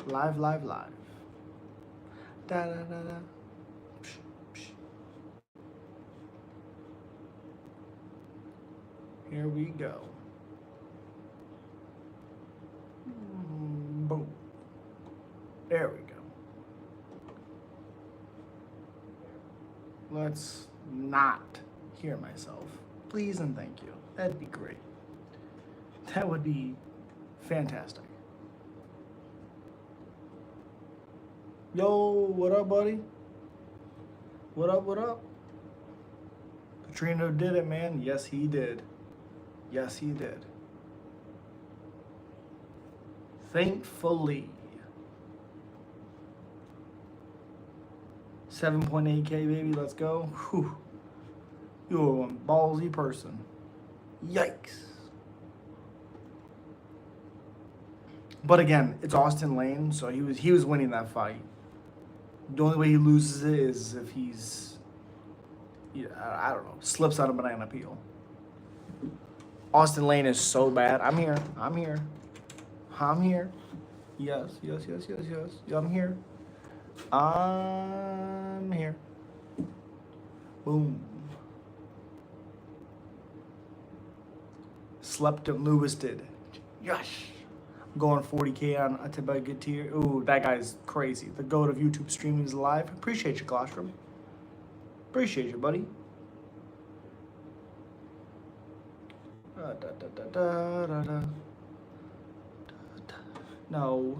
Live. Da da da da. Psh, psh. Here we go. Boom. There we go. Let's not hear myself. Please and thank you. That'd be great. That would be fantastic. Yo, what up, buddy? What up? Katrina did it, man. Yes, he did. Thankfully. 7.8K, baby. Let's go. Whew. You're a ballsy person. Yikes. But again, it's Austin Lane, so he was winning that fight. The only way he loses it is if he's, I don't know, slips on a banana peel. Austin Lane is so bad. I'm here. Yes. I'm here. I'm here. Boom. Slept and Lewis did. Yes. I'm going 40K on a Tibet good tier. Ooh, that guy's crazy. The goat of YouTube streaming is live. Appreciate you, Colostrum. Appreciate you, buddy. No.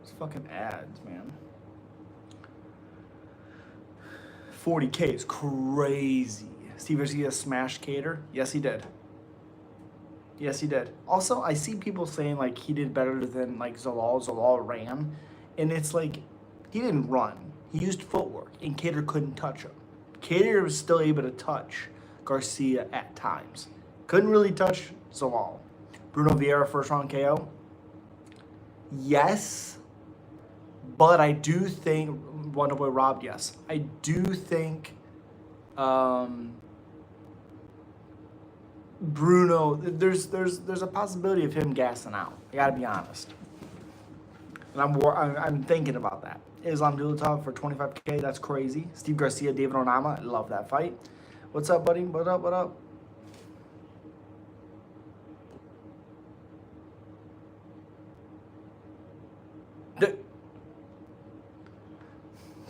It's fucking ads, man. 40K is crazy. Steve Garcia smashed Cater. Yes, he did. Also, I see people saying like he did better than like Zalal. Zalal ran, and it's like he didn't run. He used footwork, and Cater couldn't touch him. Cater was still able to touch Garcia at times. Couldn't really touch Zalal. Bruno Vieira first round KO. Yes, but I do think Wonderboy robbed. Yes, I do think. Bruno, there's a possibility of him gassing out. I gotta be honest, and I'm thinking about that. Islam Dulatov for 25K, that's crazy. Steve Garcia, David Onama, I love that fight. What's up, buddy? What up?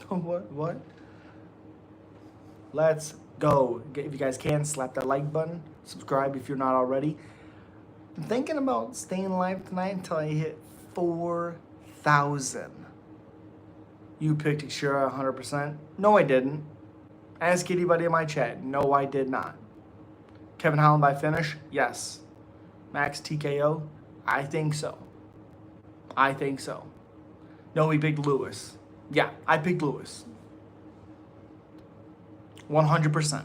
What? Let's go. If you guys can, slap that like button. Subscribe if you're not already. I'm thinking about staying live tonight until I hit 4,000. You picked Ishira 100%. No, I didn't. Ask anybody in my chat. No, I did not. Kevin Holland by finish? Yes. Max TKO? I think so. No, he picked Lewis. Yeah, I picked Lewis. 100%.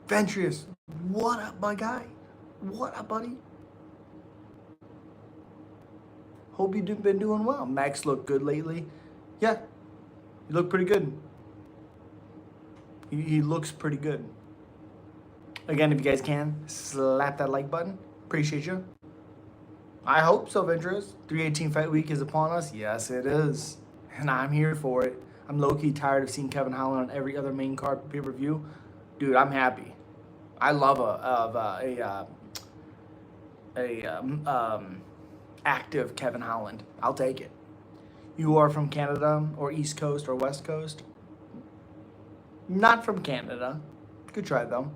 Ventrius, what up, my guy? What up, buddy? Hope you've been doing well. Max looked good lately. Yeah, he looked pretty good. He looks pretty good. Again, if you guys can, slap that like button. Appreciate you. I hope so, Ventrius. 318 fight week is upon us. Yes, it is. And I'm here for it. I'm low-key tired of seeing Kevin Holland on every other main card pay-per-view. Dude, I'm happy. I love active Kevin Holland. I'll take it. You are from Canada or East Coast or West Coast? Not from Canada. Good try though.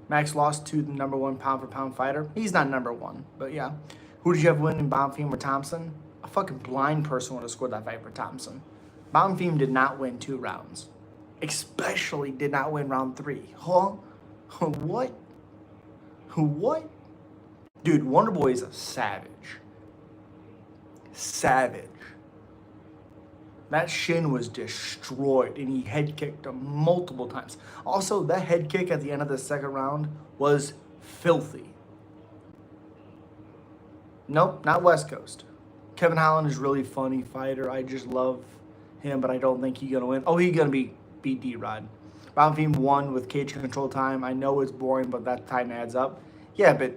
Max lost to the #1 pound-for-pound fighter. He's not #1, but yeah. Who did you have win in Bonfim or Thompson? A fucking blind person would have scored that fight for Thompson. Bonfim did not win 2 rounds. Especially did not win round 3. Huh? What? Dude, Wonderboy is a savage. That shin was destroyed, and he head kicked him multiple times. Also, that head kick at the end of the second round was filthy. Nope, not West Coast. Kevin Holland is a really funny fighter. I just love him, but I don't think he's going to win. Oh, he's going to beat D-Rod. Bonfim won with cage control time. I know it's boring, but that time adds up. Yeah, but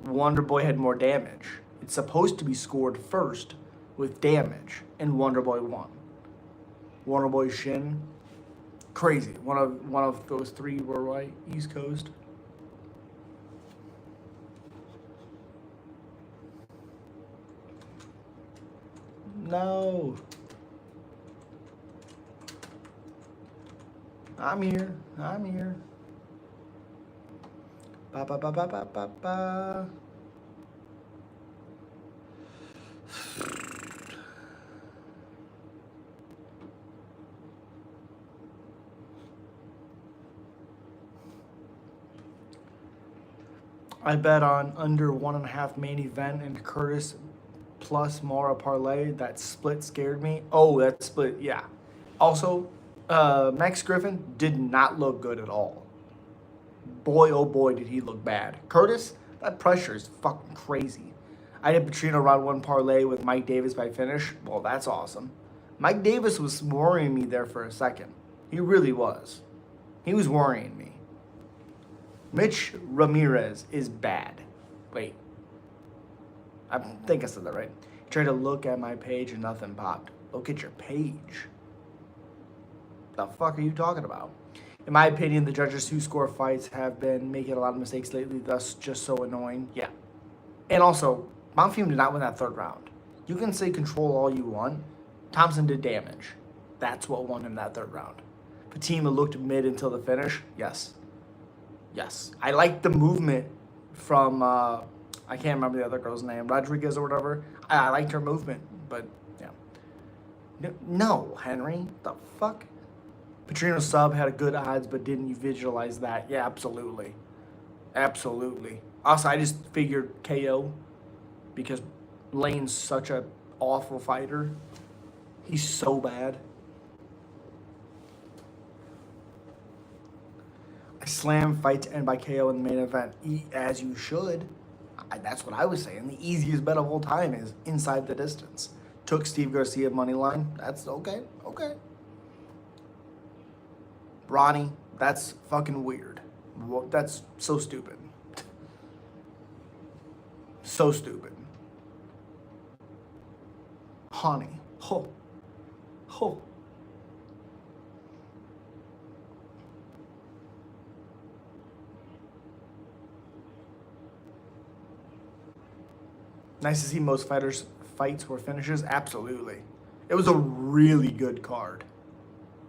Wonderboy had more damage. It's supposed to be scored first with damage, and Wonderboy won. Wonderboy Shin, crazy. One of those three were right, East Coast. No. I'm here. I'm here. Ba ba ba ba ba ba ba. I bet on under 1.5 main event and Curtis plus Mara parlay. That split scared me. Oh, that split, yeah. Also, Max Griffin did not look good at all. Boy, oh boy, did he look bad. Curtis, that pressure is fucking crazy. I did Petrino round 1 parlay with Mike Davis by finish. Well, that's awesome. Mike Davis was worrying me there for a second. He really was. He was worrying me. Mitch Ramirez is bad. Wait. I think I said that right. Tried to look at my page and nothing popped. Look at your page. The fuck are you talking about? In my opinion, the judges who score fights have been making a lot of mistakes lately, thus just so annoying. Yeah. And also, Monfils did not win that third round. You can say control all you want. Thompson did damage. That's what won him that third round. Fatima looked mid until the finish. Yes. Yes. I liked the movement from, I can't remember the other girl's name, Rodriguez or whatever. I liked her movement, but yeah. No, Henry. The fuck? Petrino sub had a good odds, but didn't you visualize that? Yeah, absolutely. Absolutely. Also, I just figured KO because Lane's such an awful fighter. He's so bad. I slam fight to end by KO in the main event, as you should. That's what I was saying. The easiest bet of all time is inside the distance. Took Steve Garcia money line. That's okay. Okay. Ronnie, that's fucking weird. That's so stupid. So stupid. Honey. Ho. Ho. Nice to see most fighters' fights were finishes. Absolutely. It was a really good card.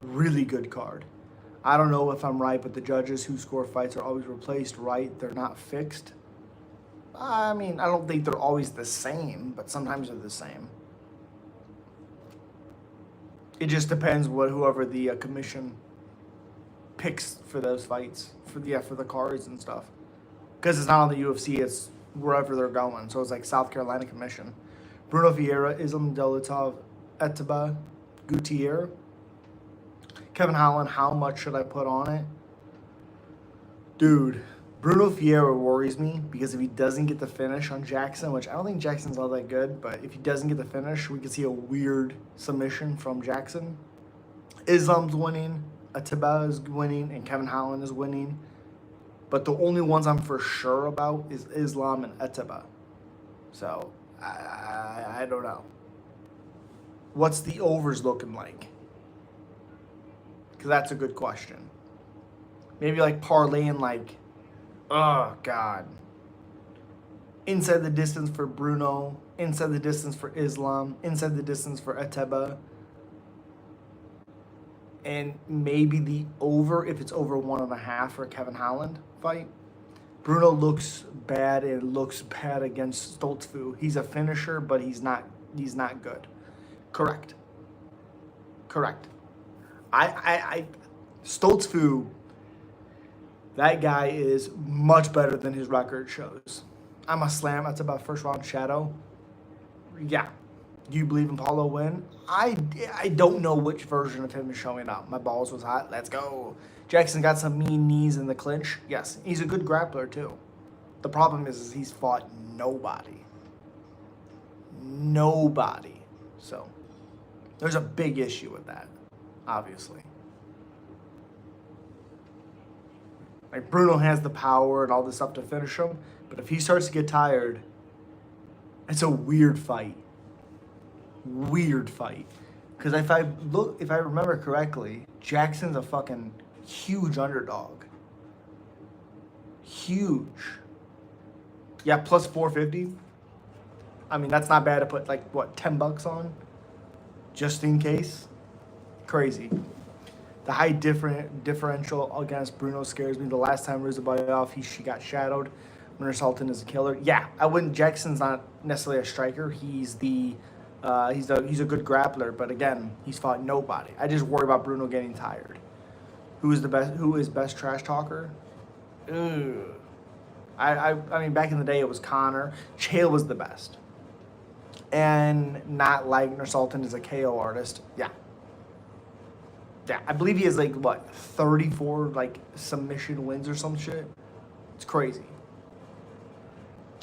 Really good card. I don't know if I'm right, but the judges who score fights are always replaced, right? They're not fixed. I mean, I don't think they're always the same, but sometimes they're the same. It just depends what whoever the commission picks for those fights, for the cards and stuff. Because it's not on the UFC, it's wherever they're going. So it's like South Carolina commission. Bruno Vieira, Islam Dolitov, Etiba, Gutierrez. Kevin Holland, how much should I put on it? Dude, Bruno Vieira worries me because if he doesn't get the finish on Jackson, which I don't think Jackson's all that good, but if he doesn't get the finish, we could see a weird submission from Jackson. Islam's winning, Atiba is winning, and Kevin Holland is winning. But the only ones I'm for sure about is Islam and Atiba. So, I don't know. What's the overs looking like? Because that's a good question. Maybe like parlaying like, oh God. Inside the distance for Bruno, inside the distance for Islam, inside the distance for Ateba. And maybe the over, if it's over 1.5 for a Kevin Holland fight. Bruno looks bad and looks bad against Stoltzfus. He's a finisher, but he's not good. Correct. Stoltzfus, that guy is much better than his record shows. I'm a slam. That's about first round shadow. Yeah. Do you believe in Paulo win? I don't know which version of him is showing up. My balls was hot. Let's go. Jackson got some mean knees in the clinch. Yes, he's a good grappler too. The problem is he's fought nobody. Nobody. So there's a big issue with that, obviously. Like Bruno has the power and all this stuff to finish him, but if he starts to get tired, It's a weird fight. Weird fight. Because if I remember correctly, Jackson's a fucking huge underdog. Huge. Yeah, plus 450. I mean, that's not bad to put like what, $10 on, just in case. Crazy. The high differential against Bruno scares me. The last time Rizabuyov, she got shadowed. Winter Sultan is a killer. Yeah, I wouldn't. Jackson's not necessarily a striker. He's a good grappler, but again, he's fought nobody. I just worry about Bruno getting tired. Who is best trash talker? Ugh. I mean, back in the day, it was Connor. Chael was the best. And not like Nursultan is a KO artist. Yeah. Yeah, I believe he has like, what, 34 like submission wins or some shit? It's crazy.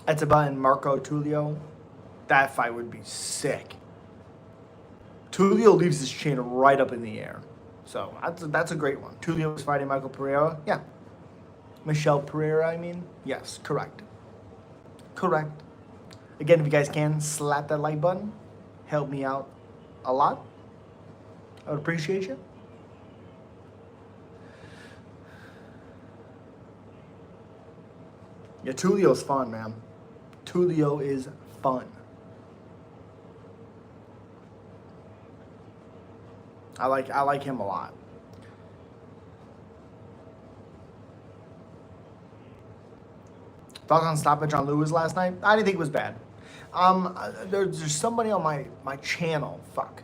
Etiba and Marco Tulio. That fight would be sick. Tulio leaves his chin right up in the air. So that's a great one. Tulio is fighting Michael Pereira. Yeah. Michelle Pereira, I mean. Yes, correct. Correct. Again, if you guys can, slap that like button. Help me out a lot. I would appreciate you. Yeah, Tulio's fun, man. Tulio is fun. I like him a lot. Thoughts on stoppage on Lewis last night? I didn't think it was bad. There's somebody on my channel. Fuck.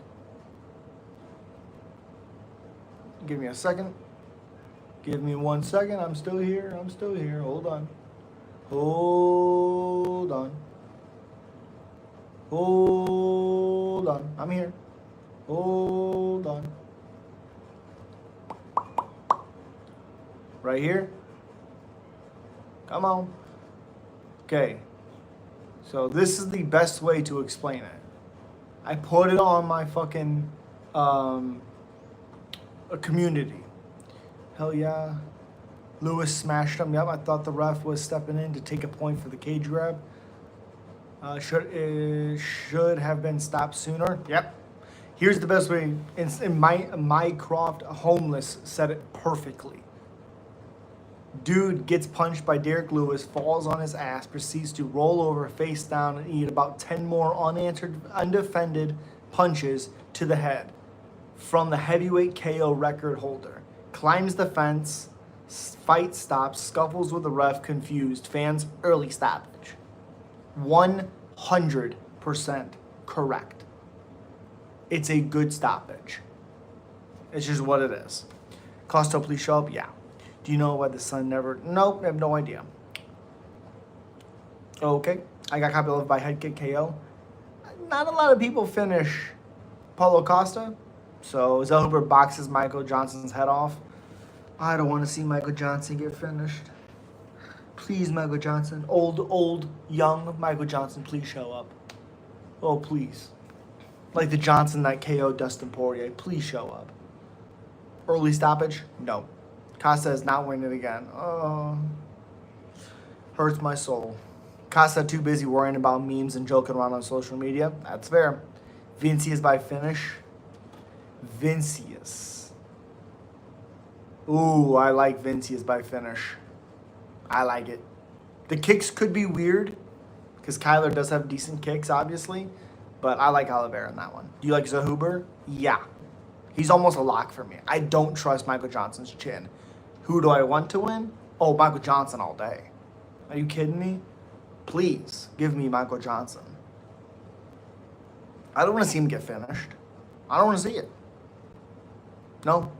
Give me a second. Give me 1 second. I'm still here. Hold on. Hold on. Hold on. I'm here. Hold on. Right here. Come on. Okay. So this is the best way to explain it. I put it on my fucking a community. Hell yeah. Lewis smashed him. Yep, I thought the ref was stepping in to take a point for the cage grab. Should have been stopped sooner. Yep. Here's the best way. In Mycroft Homeless said it perfectly. Dude gets punched by Derrick Lewis, falls on his ass, proceeds to roll over face down and eat about 10 more unanswered, undefended punches to the head from the heavyweight KO record holder. Climbs the fence, fight stops, scuffles with the ref, confused. Fans, early stoppage. 100% correct. It's a good stoppage. It's just what it is. Costo, please show up? Yeah. Do you know why the sun never... Nope, I have no idea. Okay. I got Kopylov by head kick KO. Not a lot of people finish Paulo Costa. So Zellhuber boxes Michael Johnson's head off. I don't want to see Michael Johnson get finished. Please, Michael Johnson. Old, young Michael Johnson, please show up. Oh, please. Like the Johnson that KO Dustin Poirier. Please show up. Early stoppage? No. Costa is not winning again. Oh, hurts my soul. Costa too busy worrying about memes and joking around on social media. That's fair. Vincius by finish. Vincius. Ooh, I like Vincius by finish. I like it. The kicks could be weird because Kyler does have decent kicks, obviously, but I like Oliveira in that one. Do you like Zellhuber? Yeah. He's almost a lock for me. I don't trust Michael Johnson's chin. Who do I want to win? Oh, Michael Johnson all day. Are you kidding me? Please, give me Michael Johnson. I don't want to see him get finished. I don't want to see it. No.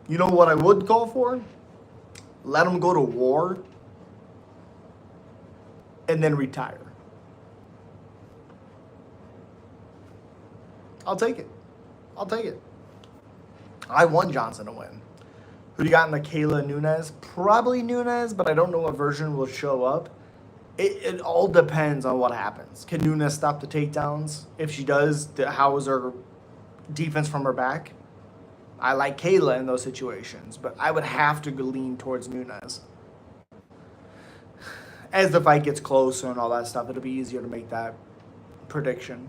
You know what I would call for? Let him go to war and then retire. I'll take it. I want Johnson to win. Who do you got in the Kayla Nunes? Probably Nunes, but I don't know what version will show up. It all depends on what happens. Can Nunes stop the takedowns? If she does, how is her defense from her back? I like Kayla in those situations, but I would have to lean towards Nunes. As the fight gets closer and all that stuff, it'll be easier to make that prediction.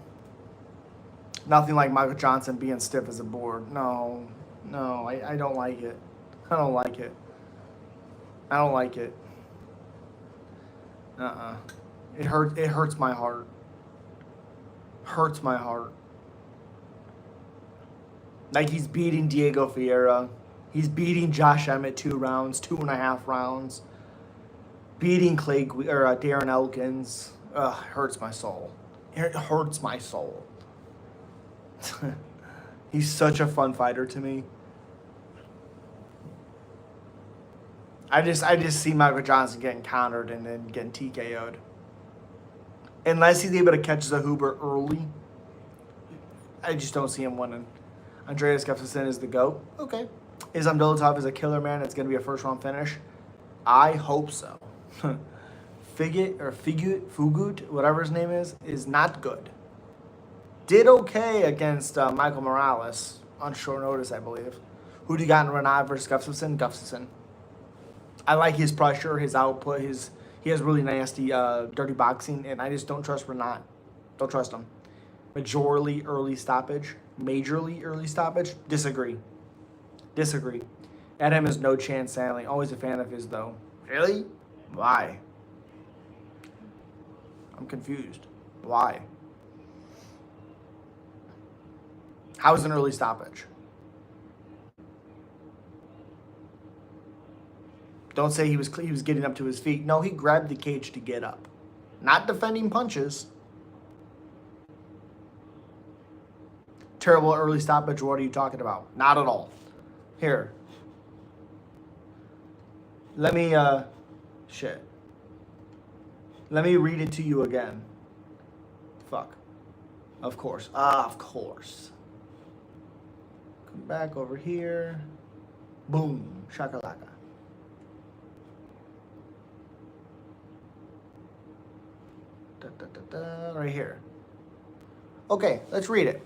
Nothing like Michael Johnson being stiff as a board. No, I don't like it. I don't like it. I don't like it. It hurts my heart. Hurts my heart. Like he's beating Diego Ferreira. He's beating Josh Emmett 2 rounds, 2.5 rounds. Beating Darren Elkins. Hurts my soul. It hurts my soul. He's such a fun fighter to me. I just see Michael Johnson getting countered and then getting TKO'd. Unless he's able to catch Zahuber early, I just don't see him winning. Andreas Gustafsson is the GOAT. Okay. Islam Dolotov is a killer, man. It's going to be a first-round finish. I hope so. Fugut, whatever his name is not good. Did okay against Michael Morales on short notice, I believe. Who do you got in Renat versus Gustafsson? Gustafsson. I like his pressure, his output, he has really nasty, dirty boxing, and I just don't trust Renat. Don't trust him. Majorly early stoppage. Disagree. Adam has no chance, sadly. Always a fan of his, though. Really? Why? I'm confused. Why? How is an early stoppage? Don't say he was getting up to his feet. No, he grabbed the cage to get up. Not defending punches. Terrible early stoppage. What are you talking about? Not at all. Here. Let me, Let me read it to you again. Fuck. Of course. Of course. Come back over here. Boom. Shakalaka. Right here. Okay, let's read it.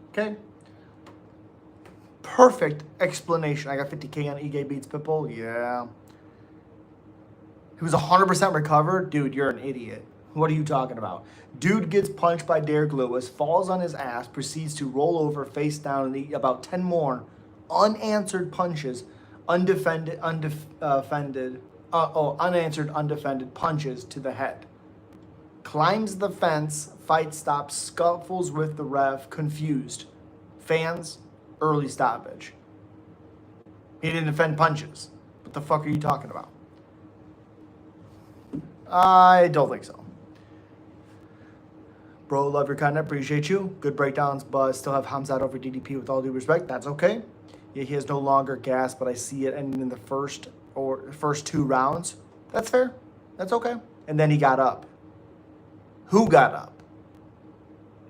Okay. Perfect explanation. I got 50K on Ige beats Pitbull. Yeah. He was 100% recovered? Dude, you're an idiot. What are you talking about? Dude gets punched by Derrick Lewis, falls on his ass, proceeds to roll over face down and eat about 10 more unanswered punches, unanswered, undefended punches to the head. Climbs the fence, fight stops, scuffles with the ref, confused. Fans, early stoppage. He didn't defend punches. What the fuck are you talking about? I don't think so. Bro, love your content. Appreciate you. Good breakdowns, but still have Hamzat over DDP with all due respect. That's okay. Yeah, he has no longer gas, but I see it ending in the first 2 rounds. That's fair. That's okay. And then he got up. Who got up?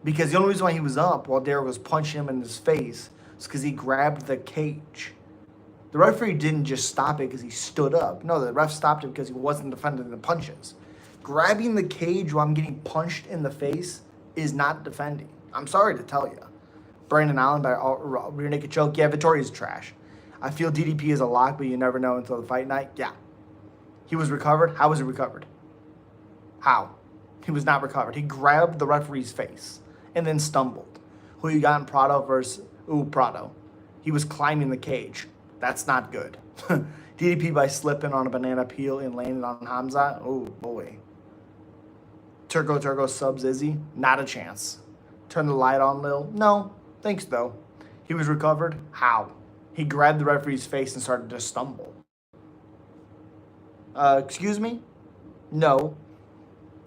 Because the only reason why he was up while Derrick was punching him in his face is because he grabbed the cage. The referee didn't just stop it because he stood up. No, the ref stopped it because he wasn't defending the punches. Grabbing the cage while I'm getting punched in the face is not defending. I'm sorry to tell you. Brandon Allen by Rear Naked Choke. Yeah, Vittoria's trash. I feel DDP is a lock, but you never know until the fight night. Yeah. He was recovered. How was he recovered? How? He was not recovered. He grabbed the referee's face and then stumbled. Who you got in Prado versus... Ooh, Prado. He was climbing the cage. That's not good. DDP by slipping on a banana peel and landing on Hamzat. Oh, boy. Turco subs Izzy. Not a chance. Turn the light on, Lil. No. Thanks, though. He was recovered. How? He grabbed the referee's face and started to stumble. Excuse me? No.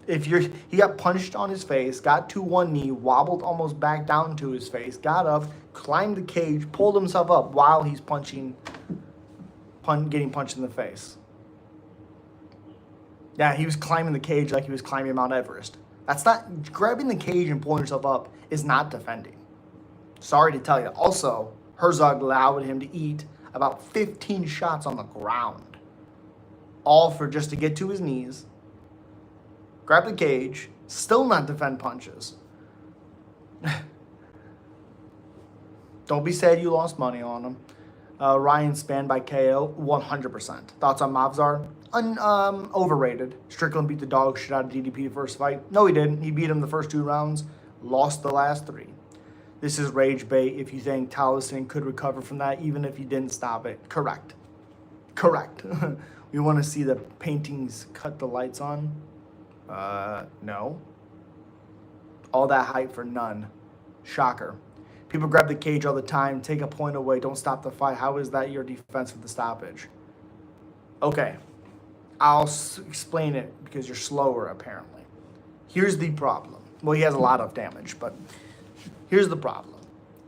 He got punched on his face, got to one knee, wobbled almost back down to his face, got up, climbed the cage, pulled himself up while he's getting punched in the face. Yeah, he was climbing the cage like he was climbing Mount Everest. That's not, grabbing the cage and pulling yourself up is not defending. Sorry to tell you. Also, Herzog allowed him to eat about 15 shots on the ground. All for just to get to his knees, grab the cage, still not defend punches. Don't be sad you lost money on him. Ryan Span by KO, 100%. Thoughts on Mavzar? overrated. Strickland beat the dog shit out of DDP the first fight. No, he didn't. He beat him the first 2 rounds, lost the last 3. This is rage bait if you think Taliesin could recover from that, even if he didn't stop it. Correct. Correct. We want to see the paintings cut the lights on? No. All that hype for none. Shocker. People grab the cage all the time, take a point away, don't stop the fight. How is that your defense of the stoppage? Okay. I'll explain it because you're slower, apparently. Here's the problem. Well, he has a lot of damage, but here's the problem.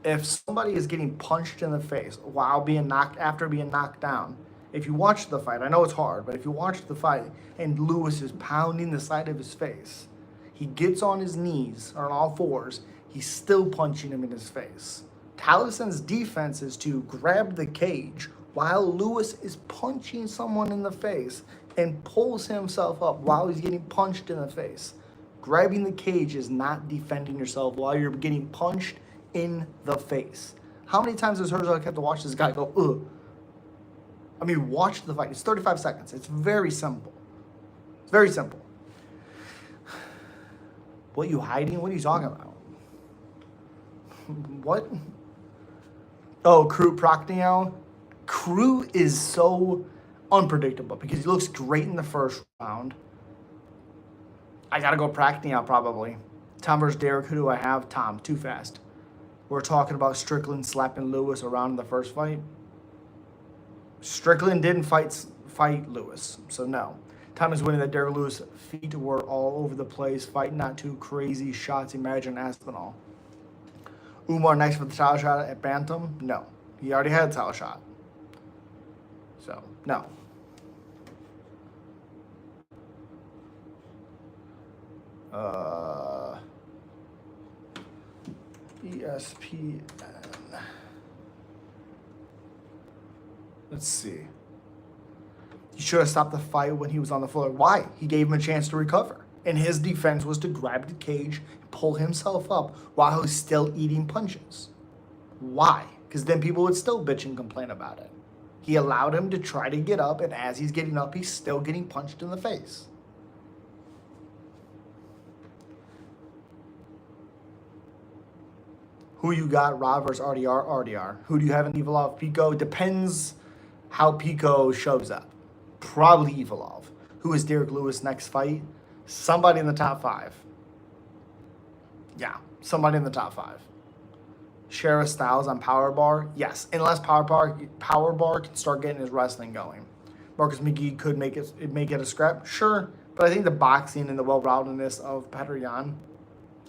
If somebody is getting punched in the face while after being knocked down, if you watch the fight, I know it's hard, but if you watch the fight and Lewis is pounding the side of his face, he gets on his knees or on all fours, he's still punching him in his face. Taliesin's defense is to grab the cage while Lewis is punching someone in the face and pulls himself up while he's getting punched in the face. Grabbing the cage is not defending yourself while you're getting punched in the face. How many times has Herzog had to watch this guy go, ugh? I mean, watch the fight. It's 35 seconds. It's very simple. It's very simple. What, you hiding? What are you talking about? What? Oh, Crew Prochnio. Crew is so unpredictable because he looks great in the first round. I gotta go Prochnio probably. Tom versus Derrick. Who do I have? Tom. Too fast. We're talking about Strickland slapping Lewis around in the first fight. Strickland didn't fight Lewis, so no. Tom is winning that. Derrick Lewis' feet were all over the place. Fight not too crazy shots. Imagine Aspinall. Umar next for the title shot at Bantam? No. He already had a title shot. So, no. ESPN. Let's see. He should have stopped the fight when he was on the floor. Why? He gave him a chance to recover. And his defense was to grab the cage and pull himself up while he's still eating punches. Why? Because then people would still bitch and complain about it. He allowed him to try to get up, and as he's getting up, he's still getting punched in the face. Who you got? Rob versus RDR? RDR. Who do you have in Evolov? Pico? Depends how Pico shows up. Probably Evolov. Who is Derrick Lewis' next fight? Somebody in the top 5. Yeah, somebody in the top 5. Shara Styles on Power Bar? Yes, unless Power Bar can start getting his wrestling going. Marcus McGee could make it a scrap? Sure, but I think the boxing and the well-roundedness of Petr Yan,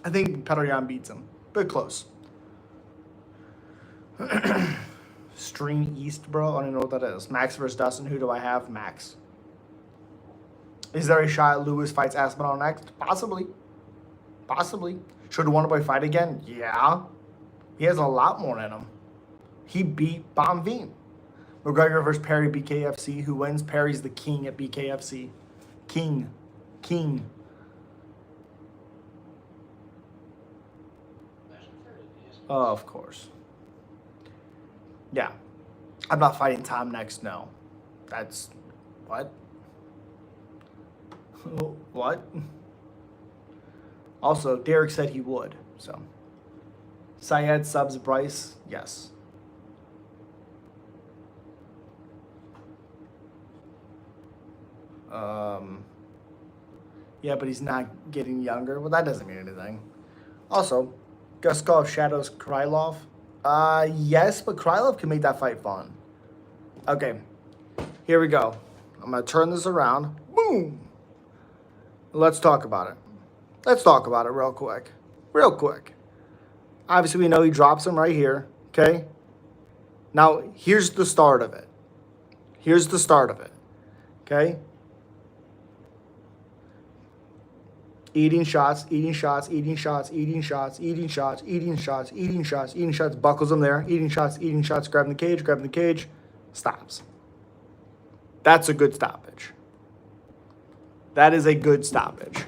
I think Petr Yan beats him, but close. Stream East, bro? I don't know what that is. Max versus Dustin. Who do I have? Max. Is there a shot Lewis fights Aspinall next? Possibly. Possibly. Should Wonderboy fight again? Yeah. He has a lot more in him. He beat Bonvin. McGregor versus Perry, BKFC. Who wins? Perry's the king at BKFC. King. Oh, of course. Yeah. I'm not fighting Tom next, no. That's... What? What? Also, Derek said he would, so... Syed subs Bryce, yes. Yeah, but he's not getting younger. Well, that doesn't mean anything. Also, Guskov shadows Krylov. Yes, but Krylov can make that fight fun. Okay, here we go. I'm going to turn this around. Boom! Let's talk about it. Let's talk about it real quick. Real quick. Obviously, we know he drops him right here, okay? Now, here's the start of it. Here's the start of it, okay? Eating shots, eating shots, eating shots, eating shots, eating shots, eating shots, eating shots, eating shots, buckles him there, eating shots, grabbing the cage, stops. That's a good stoppage. That is a good stoppage.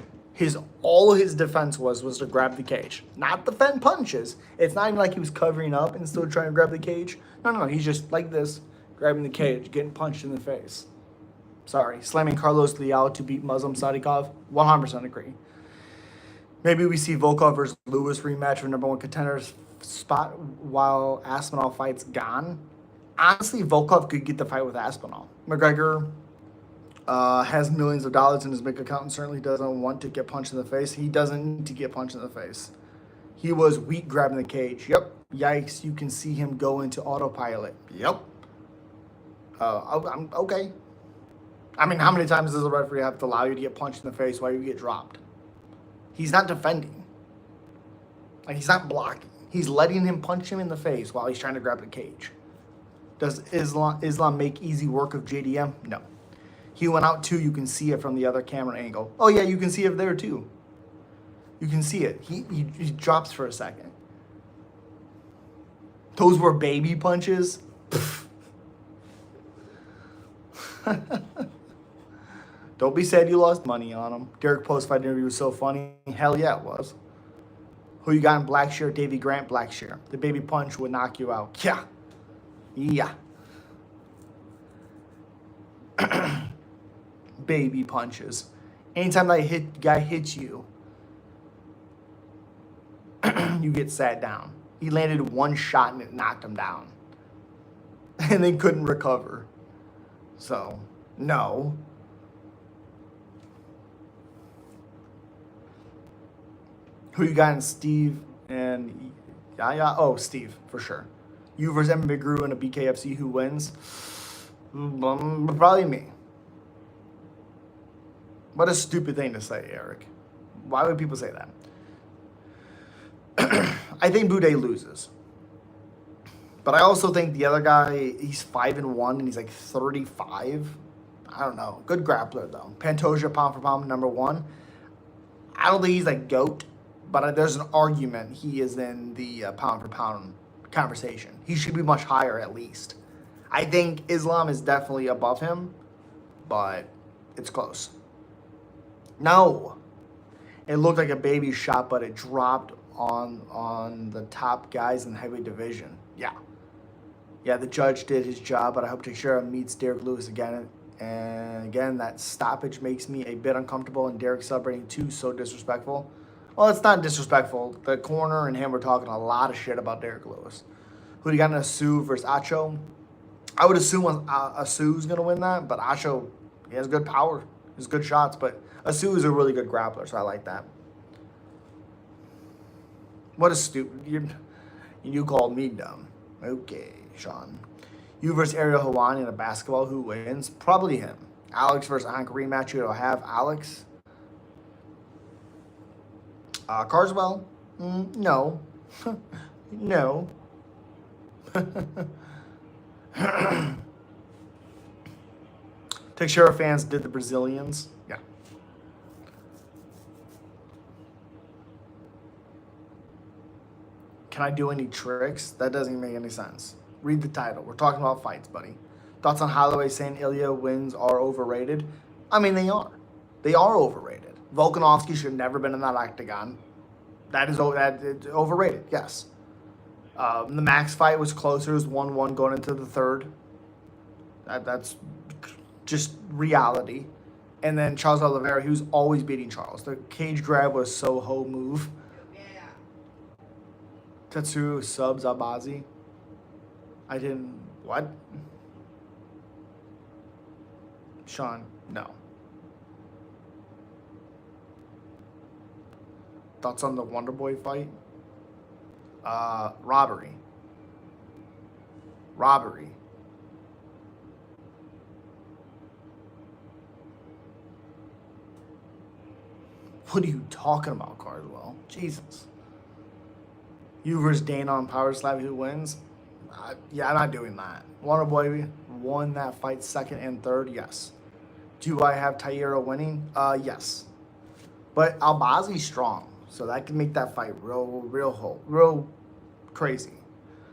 All his defense was to grab the cage. Not defend punches. It's not even like he was covering up and still trying to grab the cage. No. He's just like this, grabbing the cage, getting punched in the face. Sorry. Slamming Carlos Leal to beat Muslim Sadikov. 100% agree. Maybe we see Volkov versus Lewis rematch for number one contenders spot while Aspinall fight's gone. Honestly, Volkov could get the fight with Aspinall. McGregor has millions of dollars in his bank account and certainly doesn't want to get punched in the face. He doesn't need to get punched in the face. He was weak grabbing the cage. Yep. Yikes. You can see him go into autopilot. Yep. I'm okay. I mean, how many times does a referee have to allow you to get punched in the face while you get dropped? He's not defending. Like, he's not blocking. He's letting him punch him in the face while he's trying to grab the cage. Does Islam make easy work of JDM? No. He went out too. You can see it from the other camera angle. Oh, yeah, you can see it there too. You can see it. He drops for a second. Those were baby punches. Don't be sad you lost money on him. Derrick post-fight interview was so funny. Hell yeah, it was. Who you got in Blackshear? Davey Grant, Blackshear. The baby punch would knock you out. Yeah. Yeah. Baby punches. Anytime that guy hits you, you get sat down. He landed one shot and it knocked him down. And they couldn't recover. So, no. Who you got in Steve and Yaya? Oh, Steve, for sure. You versus Evan McGrew in a BKFC, who wins? Probably me. What a stupid thing to say, Eric. Why would people say that? I think Boudet loses. But I also think the other guy, he's 5-1 and he's like 35. I don't know. Good grappler, though. Pantoja, pound for pound, number one. I don't think he's like GOAT, but there's an argument he is in the pound for pound conversation. He should be much higher at least. I think Islam is definitely above him, but it's close. No. It looked like a baby shot, but it dropped on the top guys in the heavyweight division. Yeah. Yeah, the judge did his job, but I hope Teixeira meets Derrick Lewis again. And again, that stoppage makes me a bit uncomfortable, and Derrick celebrating too, so disrespectful. Well, it's not disrespectful. The corner and him were talking a lot of shit about Derrick Lewis. Who do you got in Asu versus Acho? I would assume Asu's going to win that, but Acho, he has good power. He has good shots, but Asu is a really good grappler, so I like that. What a stupid... You called me dumb. Okay, Sean. You versus Ariel Helwani in a basketball, who wins? Probably him. Alex versus Anka rematch, you'll have Alex. Carswell? No. No. Teixeira fans did the Brazilians. Yeah. Can I do any tricks? That doesn't even make any sense. Read the title. We're talking about fights, buddy. Thoughts on Holloway saying Ilya wins are overrated? I mean, they are. They are overrated. Volkanovski should have never been in that octagon. That is overrated, yes. The Max fight was closer. It was 1-1 going into the third. That's just reality. And then Charles Oliveira, he was always beating Charles. The cage grab was Soho move. Tetsu subs Abazi. I didn't... What? Sean, no. Thoughts on the Wonder Boy fight? Robbery. Robbery. What are you talking about, Cardwell? Jesus. You versus Dana on Power Slap, who wins? Yeah, I'm not doing that. Wonder Boy won that fight second and third, yes. Do I have Taira winning? Yes. But Albazi's strong, so that can make that fight real crazy.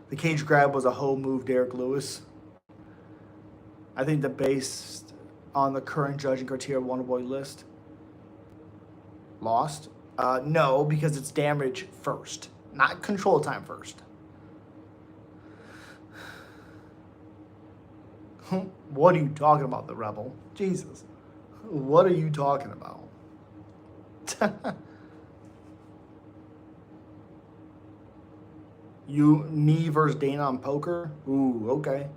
The cage grab was a whole move, Derrick Lewis. I think that based on the current judging criteria Wonder Boy list, lost? No, because it's damage first, not control time first. What are you talking about, the Rebel? Jesus. What are you talking about? Me versus Dana on poker? Ooh, okay.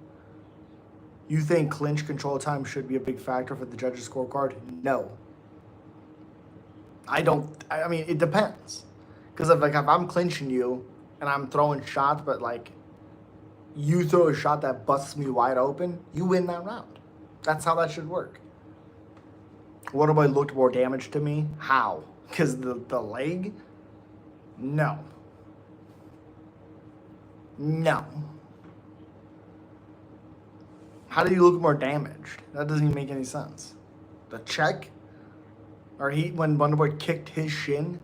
You think clinch control time should be a big factor for the judges' scorecard? No. I don't. I mean, it depends. Because if I'm clinching you and I'm throwing shots, but like you throw a shot that busts me wide open, you win that round. That's how that should work. What if I looked more damage to me? How? Because the leg? No. No. How do you look more damaged? That doesn't even make any sense. The check? Or when Wonderboy kicked his shin?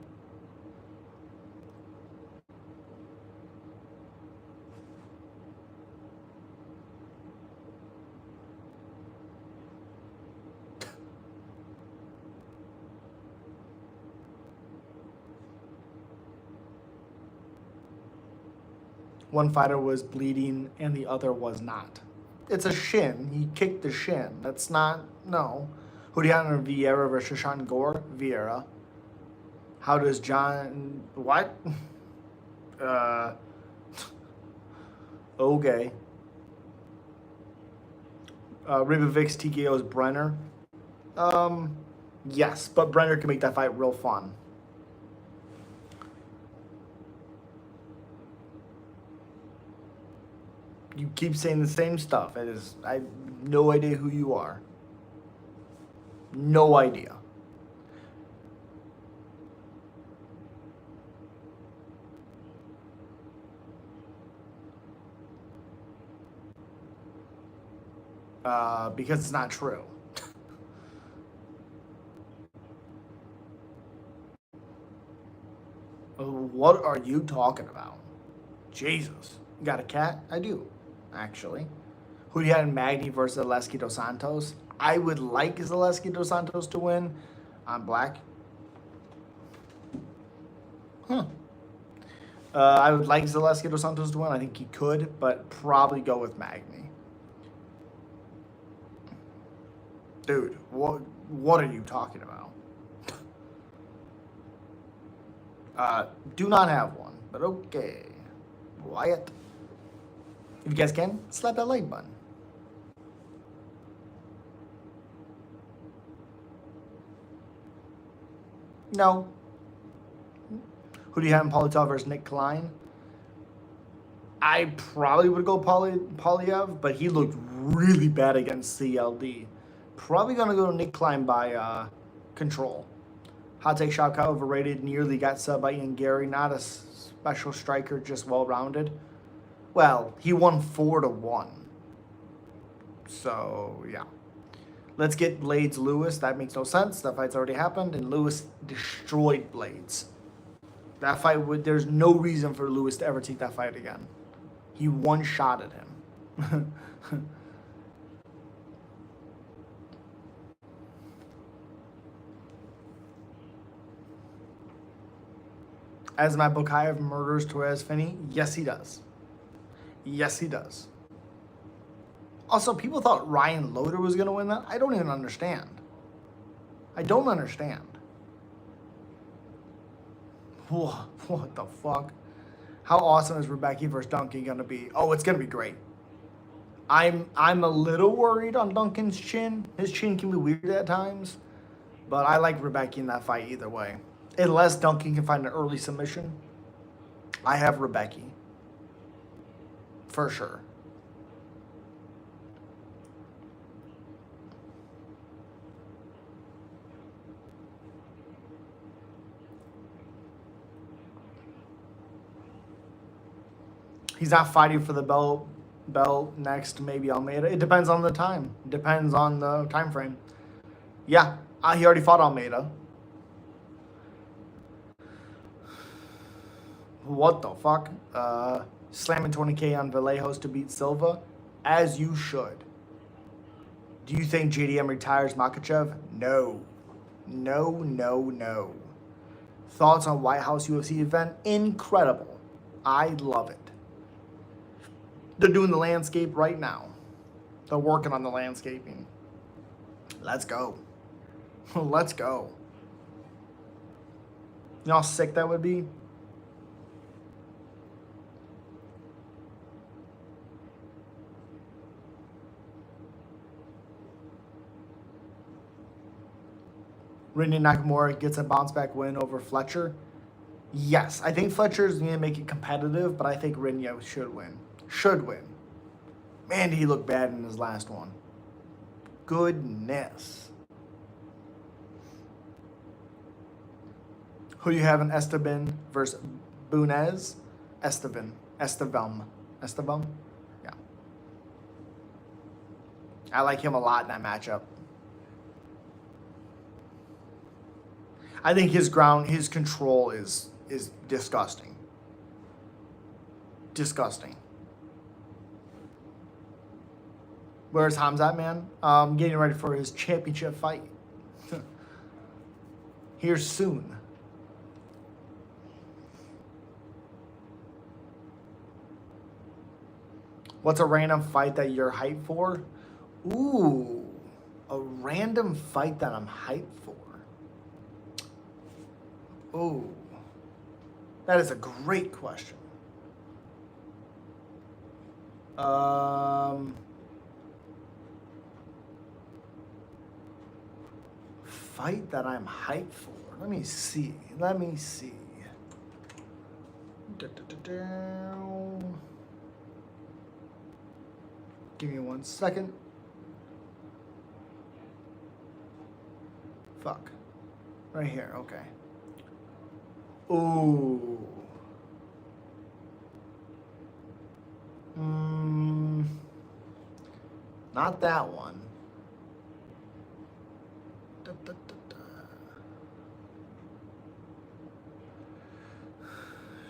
One fighter was bleeding and the other was not. It's a shin. He kicked the shin. That's not, no. Juliana Vieira versus Sean Gore? Vieira. How does John, what? Okay. Ribovix TKO's Brenner? Yes, but Brenner can make that fight real fun. You keep saying the same stuff. I have no idea who you are. No idea. Because it's not true. What are you talking about? Jesus. You got a cat? I do, actually. Who do you have in Magny versus Zaleski dos Santos? I would like Zaleski dos Santos to win. I'm black. Huh. I would like Zaleski dos Santos to win. I think he could, but probably go with Magny. Dude, what are you talking about? Do not have one, but okay. Wyatt. If you guys can, slap that like button. No. Who do you have in Polyev versus Nick Klein? I probably would go Polyev, but he looked really bad against CLD. Probably going to go Nick Klein by control. Hot take shot, Kyle overrated. Nearly got subbed by Ian Gary. Not a special striker, just well-rounded. Well, he won 4-1. So, yeah. Let's get Blades Lewis. That makes no sense. That fight's already happened, and Lewis destroyed Blades. That fight there's no reason for Lewis to ever take that fight again. He one-shotted him. As Matt Bukayev murders Torres Finney? Yes, he does. Yes, he does. Also, people thought Ryan Loder was going to win that. I don't even understand. I don't understand. What the fuck? How awesome is Rebecca versus Duncan going to be? Oh, it's going to be great. I'm a little worried on Duncan's chin. His chin can be weird at times. But I like Rebecca in that fight either way. Unless Duncan can find an early submission, I have Rebecca. For sure. He's not fighting for the belt next, maybe Almeida. It depends on the time. It depends on the time frame. Yeah, he already fought Almeida. What the fuck? Slamming 20K on Vallejos to beat Silva? As you should. Do you think JDM retires Makhachev? No. No. Thoughts on White House UFC event? Incredible. I love it. They're doing the landscape right now. They're working on the landscaping. Let's go. Let's go. You know how sick that would be? Randy Nakamura gets a bounce back win over Fletcher. Yes, I think Fletcher's going to make it competitive, but I think Rinya should win. Should win. Man, did he look bad in his last one. Goodness. Who do you have in Esteban versus Bunez? Esteban. Estevam. Yeah. I like him a lot in that matchup. I think his control is disgusting. Disgusting. Where's Hamzat, man? Getting ready for his championship fight. Here soon. What's a random fight that you're hyped for? Ooh, a random fight that I'm hyped for. Ooh, that is a great question. Fight that I'm hyped for. Let me see. Give me 1 second. Fuck. Right here, okay. Ooh. Not that one.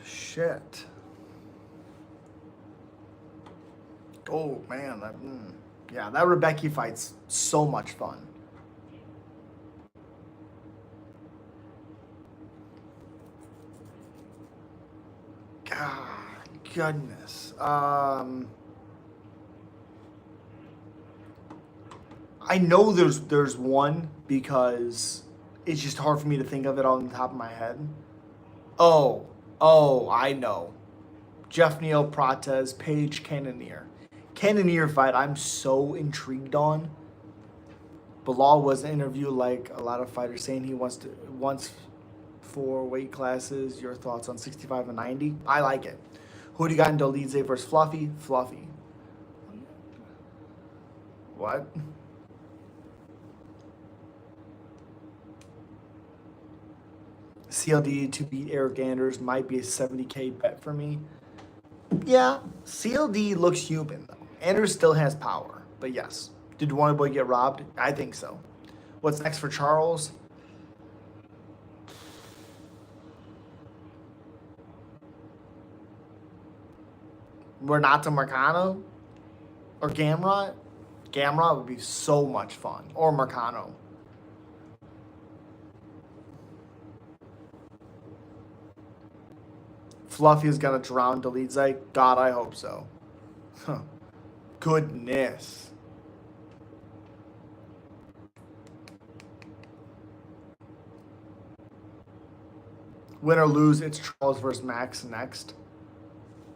Shit. Oh, man. Yeah, that Rebecca fight's so much fun. God, goodness. I know there's one because it's just hard for me to think of it on the top of my head. Oh, I know. Jeff Neal, Prates, Paige, Cannonier. Cannonier fight I'm so intrigued on. Bilal was an interview like a lot of fighters saying he wants 4 weight classes. Your thoughts on 65 and 90? I like it. Who do you got in Dolidze versus Fluffy? Fluffy. What? CLD to beat Eric Anders might be a 70K bet for me. Yeah, CLD looks human though. Anders still has power, but yes. Did Wonderboy get robbed? I think so. What's next for Charles? Renato Marcano? Or Gamrot? Gamrot would be so much fun. Or Marcano. Fluffy is going to drown Dolidze? God, I hope so. Huh. Goodness. Win or lose, it's Charles versus Max next.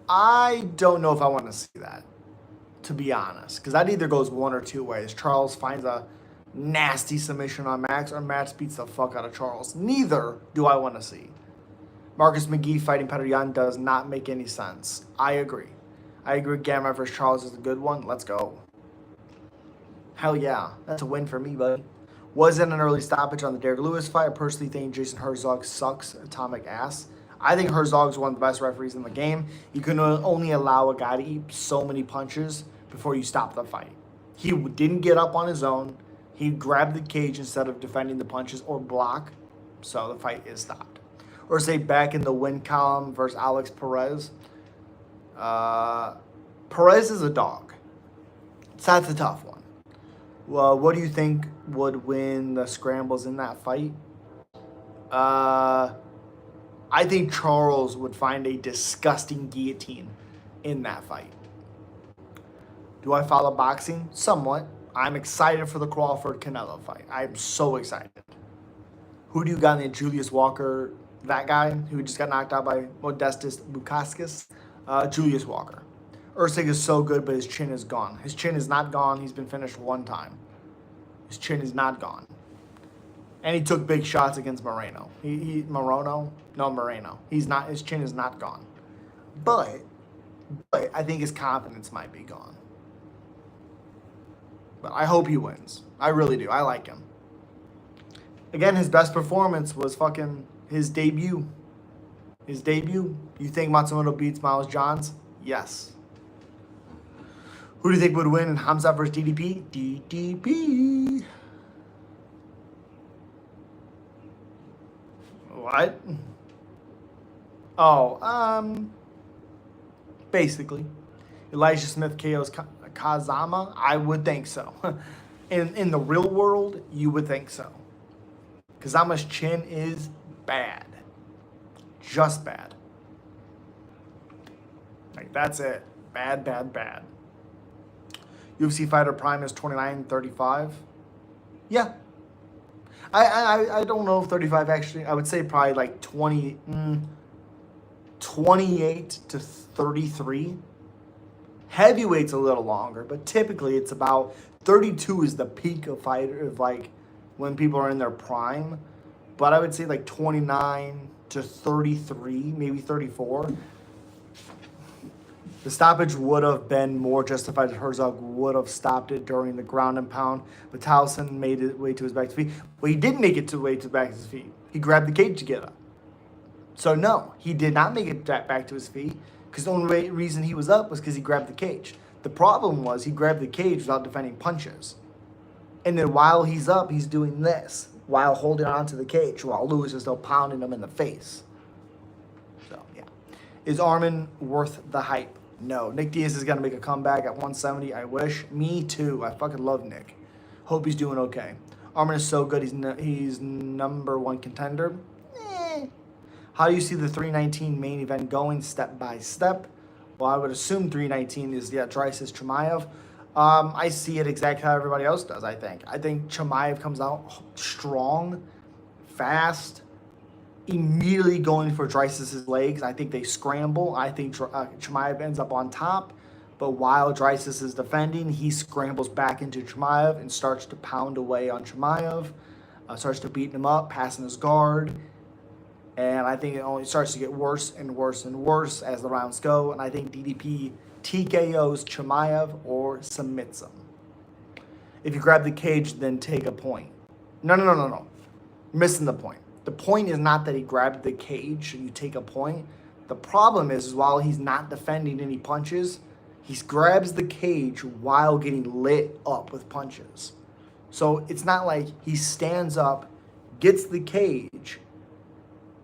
I don't know if I want to see that, to be honest. Because that either goes one or two ways. Charles finds a nasty submission on Max, or Max beats the fuck out of Charles. Neither do I want to see. Marcus McGee fighting Petr Yan does not make any sense. I agree. Gamma versus Charles is a good one. Let's go. Hell yeah. That's a win for me, buddy. Was it an early stoppage on the Derrick Lewis fight? I personally think Jason Herzog sucks atomic ass. I think Herzog's one of the best referees in the game. You can only allow a guy to eat so many punches before you stop the fight. He didn't get up on his own. He grabbed the cage instead of defending the punches or block. So the fight is stopped. Or say back in the win column versus Alex Perez. Perez is a dog. So that's a tough one. Well, what do you think would win the scrambles in that fight? I think Charles would find a disgusting guillotine in that fight. Do I follow boxing? Somewhat. I'm excited for the Crawford-Canelo fight. I'm so excited. Who do you got in the Julius Walker, that guy who just got knocked out by Modestus Bukauskas? Julius Walker. Usyk is so good, but his chin is gone. His chin is not gone. He's been finished one time. His chin is not gone. And he took big shots against Moreno. Moreno. He's not. His chin is not gone. But I think his confidence might be gone. But I hope he wins. I really do. I like him. Again, his best performance was fucking his debut. His debut. You think Matsumoto beats Miles Johns? Yes. Who do you think would win in Hamza versus DDP? DDP. What? Oh, basically. Elijah Smith KO's Kazama? I would think so. In the real world, you would think so. Kazama's chin is bad. Just bad. Like, that's it. Bad, bad, bad. UFC fighter prime is 29, 35. Yeah. I don't know if 35 actually. I would say probably like 28 to 33. Heavyweight's a little longer, but typically it's about 32 is the peak of fighter of like when people are in their prime. But I would say like 29 to 33, maybe 34. The stoppage would have been more justified if Herzog would have stopped it during the ground and pound, but Towson made it way to his back to feet. Well, he didn't make it way to the back of his feet. He grabbed the cage to get up. So no, he did not make it back to his feet because the only reason he was up was because he grabbed the cage. The problem was he grabbed the cage without defending punches. And then while he's up, he's doing this while holding onto the cage while Lewis is still pounding him in the face. So, yeah. Is Arman worth the hype? No. Nick Diaz is going to make a comeback at 170. I wish. Me too. I fucking love Nick. Hope he's doing okay. Arman is so good. He's number one contender. How do you see the 319 main event going step by step? Well, I would assume 319 is, Drysis Chimaev. I see it exactly how everybody else does, I think. I think Chimaev comes out strong, fast, immediately going for Drysis' legs. I think they scramble. I think Chimaev ends up on top. But while Drysis is defending, he scrambles back into Chimaev and starts to pound away on Chimaev. Starts to beat him up, passing his guard. And I think it only starts to get worse and worse and worse as the rounds go. And I think DDP TKOs Chimaev or submits him. If you grab the cage, then take a point. No. You're missing the point. The point is not that he grabbed the cage and you take a point. The problem is while he's not defending any punches, he grabs the cage while getting lit up with punches. So it's not like he stands up, gets the cage,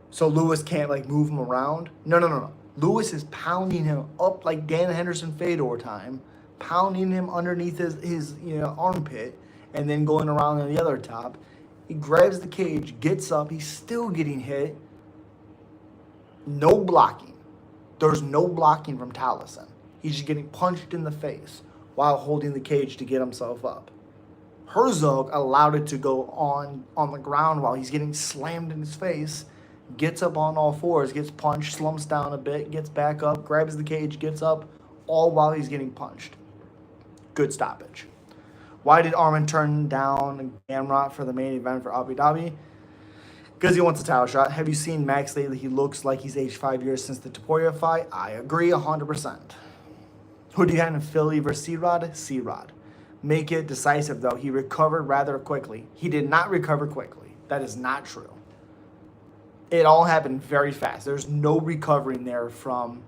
so Lewis can't like move him around. No. Lewis is pounding him up like Dan Henderson Fedor time, pounding him underneath his armpit, and then going around on the other top. He grabs the cage, gets up, he's still getting hit. No blocking. There's no blocking from Tallison. He's just getting punched in the face while holding the cage to get himself up. Herzog allowed it to go on the ground while he's getting slammed in his face, gets up on all fours, gets punched, slumps down a bit, gets back up, grabs the cage, gets up, all while he's getting punched. Good stoppage. Why did Arman turn down Gamrot for the main event for Abu Dhabi? Because he wants a title shot. Have you seen Max lately? He looks like he's aged 5 years since the Topuria fight. I agree 100%. Who do you have in Philly versus C-Rod? C-Rod. Make it decisive, though. He recovered rather quickly. He did not recover quickly. That is not true. It all happened very fast. There's no recovering there from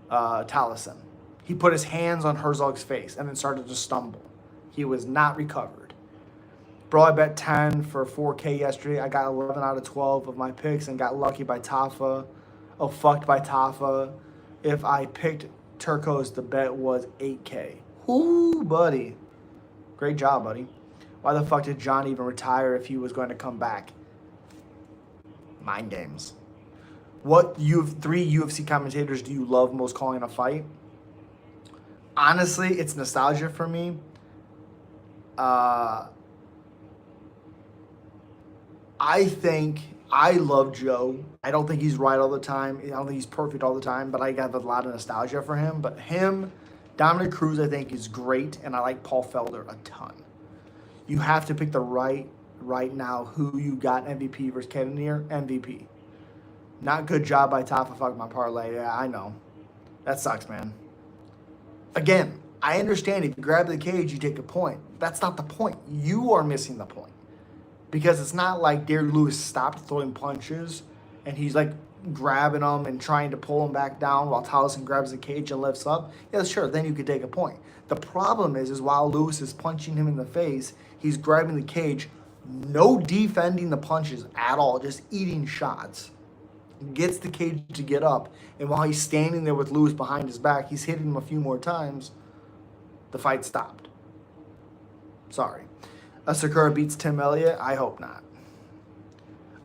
Tallison. He put his hands on Herzog's face and then started to stumble. He was not recovered. Bro, I bet 10 for 4K yesterday. I got 11 out of 12 of my picks and got lucky by Tafa. Oh, fucked by Tafa. If I picked Turcos, the bet was 8K. Ooh, buddy. Great job, buddy. Why the fuck did John even retire if he was going to come back? Mind games. What three UFC commentators do you love most calling a fight? honestly, it's nostalgia for me. Uh, I think I love Joe. I don't think he's right all the time. I don't think he's perfect all the time, but I got a lot of nostalgia for him. But him, Dominic Cruz, I think is great, and I like Paul Felder a ton. You have to pick the right now who you got MVP versus Cannonier, MVP. Not good job by Tafa. Fuck my parlay. Yeah, I know. That sucks, man. Again, I understand if you grab the cage, you take a point. That's not the point. You are missing the point. Because it's not like Derrick Lewis stopped throwing punches and he's like grabbing them and trying to pull him back down while Tolson grabs the cage and lifts up. Yeah, sure, then you could take a point. The problem is while Lewis is punching him in the face, he's grabbing the cage, no defending the punches at all, just eating shots. Gets the cage to get up, and while he's standing there with Lewis behind his back, he's hitting him a few more times. The fight stopped. Sorry. Sakura beats Tim Elliott? I hope not.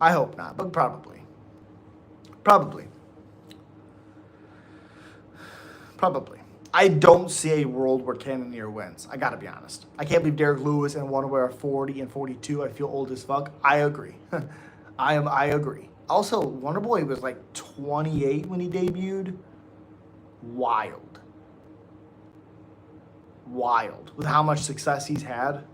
I hope not, but probably. Probably. I don't see a world where Cannonier wins. I gotta be honest. I can't believe Derrick Lewis and Wonderboy are 40 and 42. I feel old as fuck. I agree. I agree. Also, Wonderboy was like 28 when he debuted. Wild. With how much success he's had.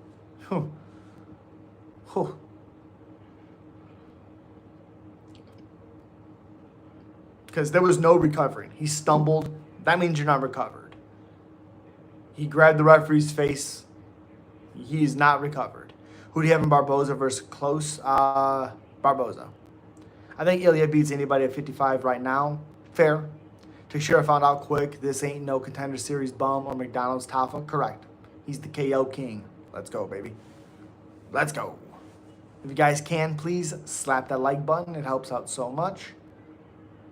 Because there was no recovering. He stumbled. That means you're not recovered. He grabbed the referee's face. He's not recovered. Who do you have in Barboza versus Close? Barboza. I think Ilya beats anybody at 55 right now. Fair. Teixeira found out quick. This ain't no Contender Series bum or McDonald's Tafa. Correct. He's the KO king. Let's go, baby. Let's go. If you guys can, please slap that like button. It helps out so much.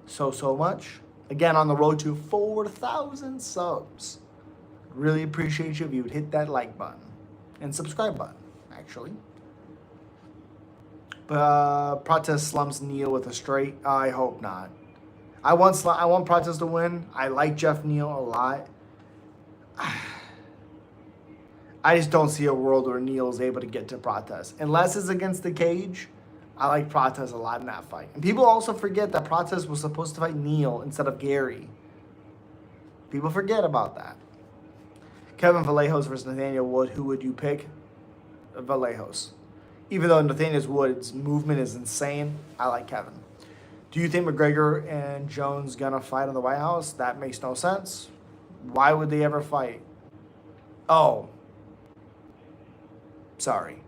So much. Again, on the road to 4,000 subs. Really appreciate you if you would hit that like button. And subscribe button, actually. Protest slumps Neal with a straight. I hope not. I want Protest to win. I like Jeff Neal a lot. I just don't see a world where Neal is able to get to Protest. Unless it's against the cage, I like Protest a lot in that fight. And people also forget that Protest was supposed to fight Neal instead of Gary. People forget about that. Kevin Vallejos versus Nathaniel Wood. Who would you pick? Vallejos. Even though Nathaniel Wood's movement is insane, I like Kevin. Do you think McGregor and Jones gonna fight in the White House? That makes no sense. Why would they ever fight? Oh. Sorry.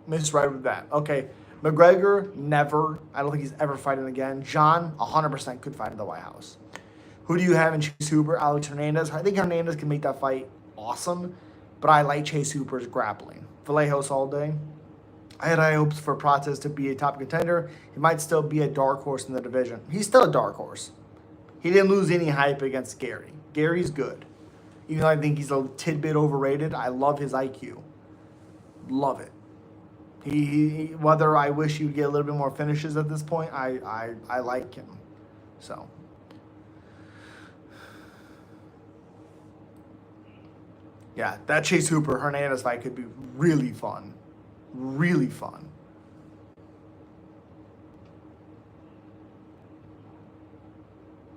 Misread with that. Okay. McGregor, never. I don't think he's ever fighting again. John, 100% could fight in the White House. Who do you have in Chase Hooper? Alex Hernandez? I think Hernandez can make that fight awesome, but I like Chase Hooper's grappling. Vallejos all day. I had high hopes for Protest to be a top contender. He might still be a dark horse in the division. He's still a dark horse. He didn't lose any hype against Gary. Gary's good. Even though I think he's a tidbit overrated, I love his IQ. Love it. He whether I wish he would get a little bit more finishes at this point, I like him. So. Yeah, that Chase Hooper Hernandez fight could be really fun. Really fun.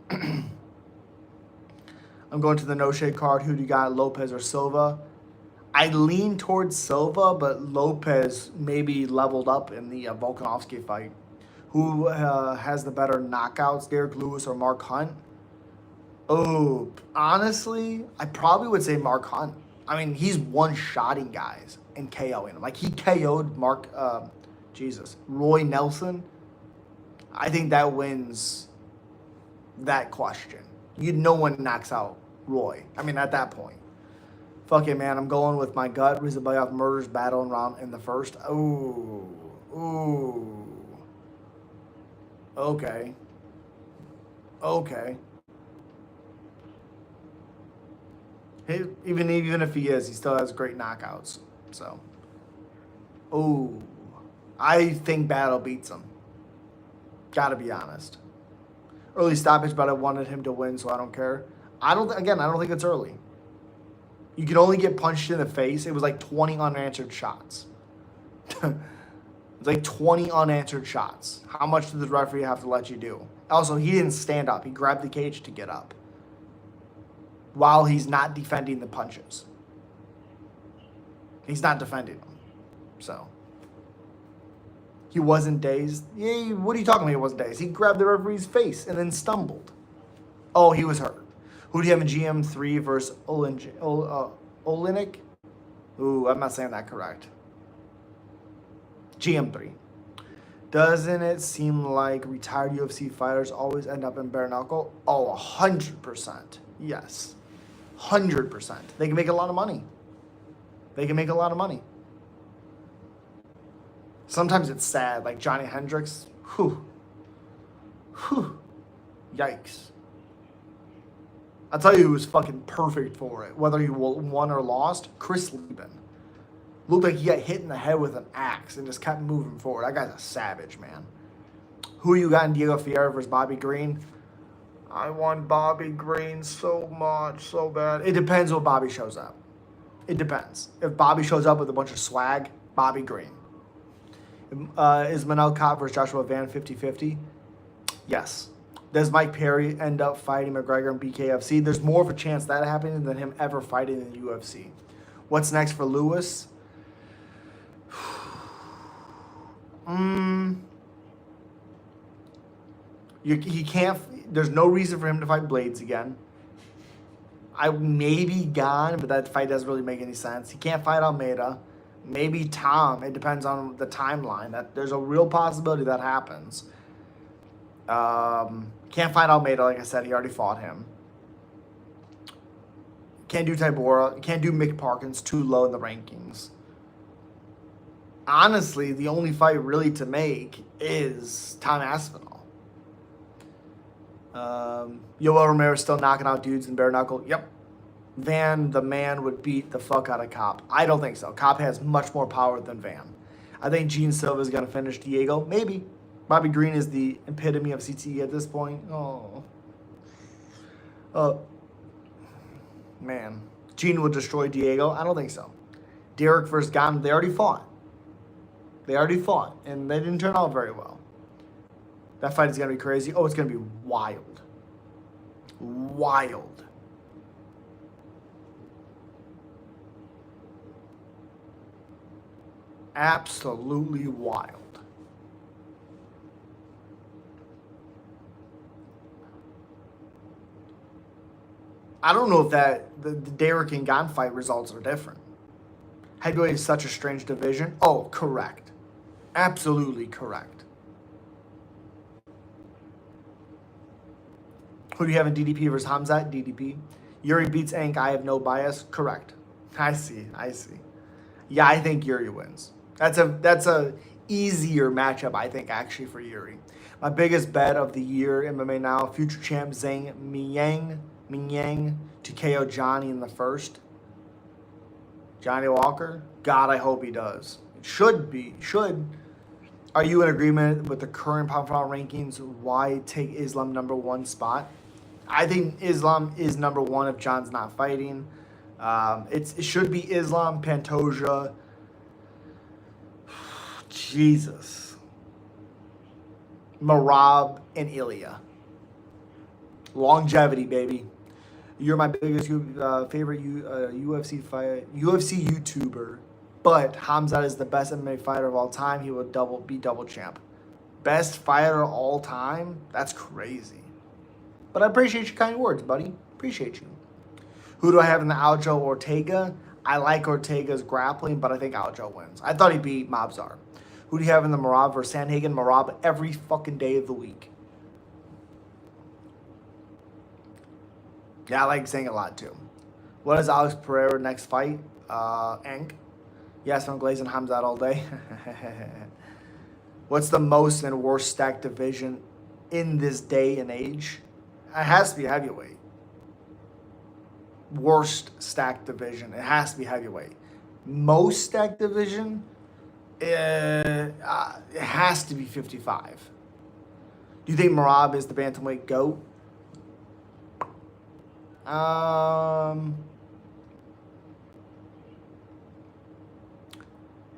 I'm going to the no-shade card. Who do you got, Lopez or Silva? I lean towards Silva, but Lopez maybe leveled up in the Volkanovski fight. Who has the better knockouts, Derrick Lewis or Mark Hunt? Oh, honestly, I probably would say Mark Hunt. I mean, he's one-shotting guys and KOing them. Like, he KO'd Roy Nelson. I think that wins that question. No one knocks out Roy. I mean, at that point. Fuck it, man. I'm going with my gut. Rizabayev murders battle in the first. Ooh. Okay. Even if he is, he still has great knockouts. So, I think Battle beats him. Gotta be honest. Early stoppage, but I wanted him to win, so I don't care. I don't think it's early. You can only get punched in the face. It was like 20 unanswered shots. It's like 20 unanswered shots. How much did the referee have to let you do? Also, he didn't stand up. He grabbed the cage to get up while he's not defending the punches. He's not defending them. So, he wasn't dazed. Yeah, what are you talking about? He wasn't dazed. He grabbed the referee's face and then stumbled. Oh, he was hurt. Who do you have in GM3 versus Olenek? Ooh, I'm not saying that correct. GM3. Doesn't it seem like retired UFC fighters always end up in bare knuckle? Oh, 100%. Yes. 100%. They can make a lot of money. They can make a lot of money. Sometimes it's sad, like Johnny Hendricks. Whew. Yikes. I'll tell you who was fucking perfect for it, whether he won or lost. Chris Lieben. Looked like he got hit in the head with an axe and just kept moving forward. That guy's a savage, man. Who you got in Diego Ferreira versus Bobby Green? I want Bobby Green so much, so bad. It depends when Bobby shows up. It depends. If Bobby shows up with a bunch of swag, Bobby Green. Is Manel Kape versus Joshua Van 50-50? Yes. Does Mike Perry end up fighting McGregor in BKFC? There's more of a chance that happening than him ever fighting in the UFC. What's next for Lewis? He can't. There's no reason for him to fight Blades again. I maybe Gane, but that fight doesn't really make any sense. He can't fight Almeida. Maybe Tom. It depends on the timeline. That there's a real possibility that happens. Can't fight Almeida, like I said. He already fought him. Can't do Tybura. Can't do Mick Parkins. Too low in the rankings. Honestly, the only fight really to make is Tom Aspinall. Yoel Romero still knocking out dudes in bare knuckle. Yep. Van, the man, would beat the fuck out of Kape. I don't think so. Kape has much more power than Van. I think Gene Silva is going to finish Diego. Maybe. Bobby Green is the epitome of CTE at this point. Oh. Man. Gene will destroy Diego. I don't think so. Derrick versus Gane, they already fought. And they didn't turn out very well. That fight is going to be crazy. Oh, it's going to be wild. Wild. Absolutely wild. I don't know if the Derrick and Gane fight results are different. Heavyweight is such a strange division. Oh, correct. Absolutely correct. Who do you have in DDP versus Hamzat? DDP. Yuri beats Ank. I have no bias. Correct. I see. Yeah, I think Yuri wins. That's a easier matchup, I think, actually, for Yuri. My biggest bet of the year, MMA Now, future champ Zhang Mingyang to KO Johnny in the first. Johnny Walker? God, I hope he does. It should. Are you in agreement with the current pound-for-pound rankings? Why take Islam #1 spot? I think Islam is #1 if John's not fighting. It should be Islam, Pantoja. Jesus. Marab and Ilya. Longevity, baby. You're my biggest favorite UFC YouTuber, but Hamzat is the best MMA fighter of all time. He will be double champ. Best fighter of all time? That's crazy. But I appreciate your kind words, buddy. Appreciate you. Who do I have in the Aljo Ortega? I like Ortega's grappling, but I think Aljo wins. I thought he beat Mobzar. Who do you have in the Marab versus Sandhagen? Marab every fucking day of the week. Yeah, I like saying a lot too. What is Alex Pereira next fight? Ank. Yes, I'm glazing Hamzat all day. What's the most and worst stacked division in this day and age? It has to be heavyweight. Worst stacked division. It has to be heavyweight. Most stacked division? It has to be 55. Do you think Marab is the bantamweight GOAT?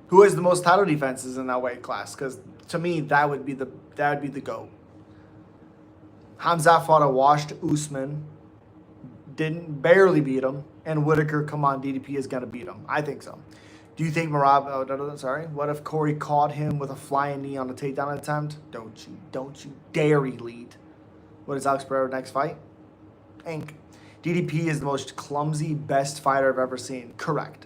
Who has the most title defenses in that weight class? Because to me, that would be the GOAT. Hamzat fought a washed Usman, barely beat him, and Whitaker, come on, DDP is gonna beat him. I think so. Do you think Marab? Oh, no, sorry. What if Corey caught him with a flying knee on a takedown attempt? Don't you dare elite. What is Alex Pereira's next fight? Inc. DDP is the most clumsy, best fighter I've ever seen. Correct.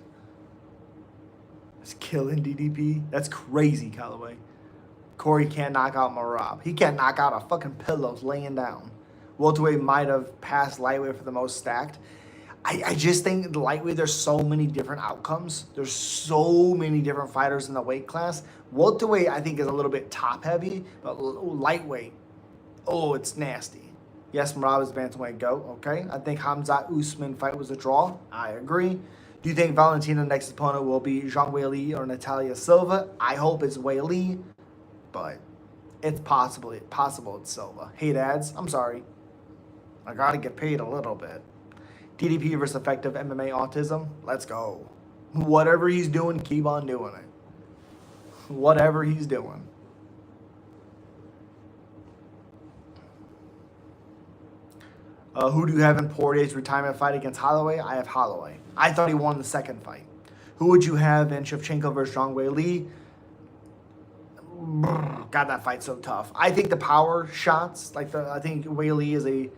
It's killing DDP. That's crazy, Callaway. Corey can't knock out Marab. He can't knock out a fucking pillow laying down. Welterweight might have passed lightweight for the most stacked. I just think the lightweight, there's so many different outcomes. There's so many different fighters in the weight class. Welterweight, I think, is a little bit top heavy, but lightweight, oh, it's nasty. Yes, Marab is bantamweight GOAT. Okay. I think Hamzat Usman fight was a draw. I agree. Do you think Valentina's next opponent will be Zhang Weili or Natalia Silva? I hope it's Weili, but it's possible it's Silva. Hate ads. I'm sorry. I gotta get paid a little bit. DDP versus effective MMA autism. Let's go. Whatever he's doing, keep on doing it. Whatever he's doing. Who do you have in Poirier's retirement fight against Holloway? I have Holloway. I thought he won the second fight. Who would you have in Shevchenko versus Zhang Weili? God, that fight's so tough. I think the power shots, I think Weili is a